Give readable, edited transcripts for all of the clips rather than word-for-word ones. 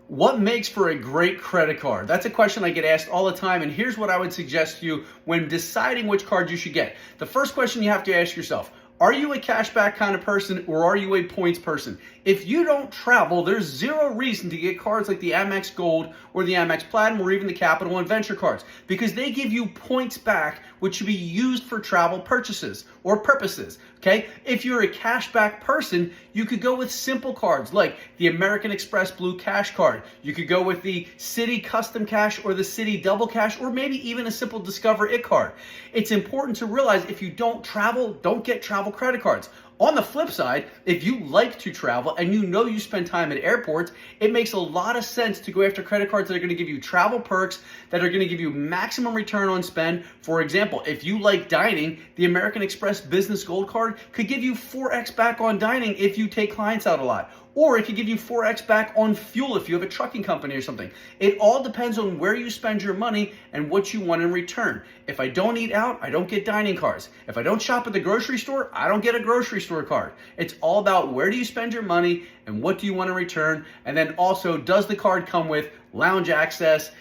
What makes for a great credit card? That's a question I get asked all the time, and here's what I would suggest to you when deciding which card you should get. The first question you have to ask yourself, are you a cashback kind of person or are you a points person? If you don't travel, there's zero reason to get cards like the Amex Gold or the Amex Platinum or even the Capital and Venture cards because they give you points back which should be used for travel purchases or purposes, okay? If you're a cashback person, you could go with simple cards like the American Express Blue Cash Card. You could go with the Citi Custom Cash or the Citi Double Cash or maybe even a simple Discover It card. It's important to realize if you don't travel, don't get travel credit cards. On the flip side, if you like to travel and you know you spend time at airports, it makes a lot of sense to go after credit cards that are going to give you travel perks, that are going to give you maximum return on spend. For example, if you like dining, the American Express Business Gold Card could give you 4x back on dining if you take clients out a lot. Or it could give you 4x back on fuel if you have a trucking company or something. It all depends on where you spend your money and what you want in return. If I don't eat out, I don't get dining cards. If I don't shop at the grocery store, I don't get a grocery store card. It's all about where do you spend your money and what do you want in return. And then also, does the card come with lounge access,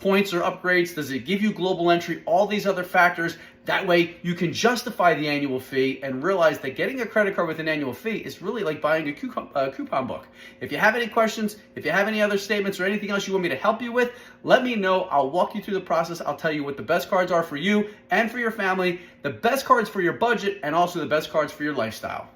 points or upgrades? Does it give you global entry? All these other factors. That way you can justify the annual fee and realize that getting a credit card with an annual fee is really like buying a coupon book. If you have any questions, if you have any other statements or anything else you want me to help you with, let me know. I'll walk you through the process. I'll tell you what the best cards are for you and for your family, the best cards for your budget, and also the best cards for your lifestyle.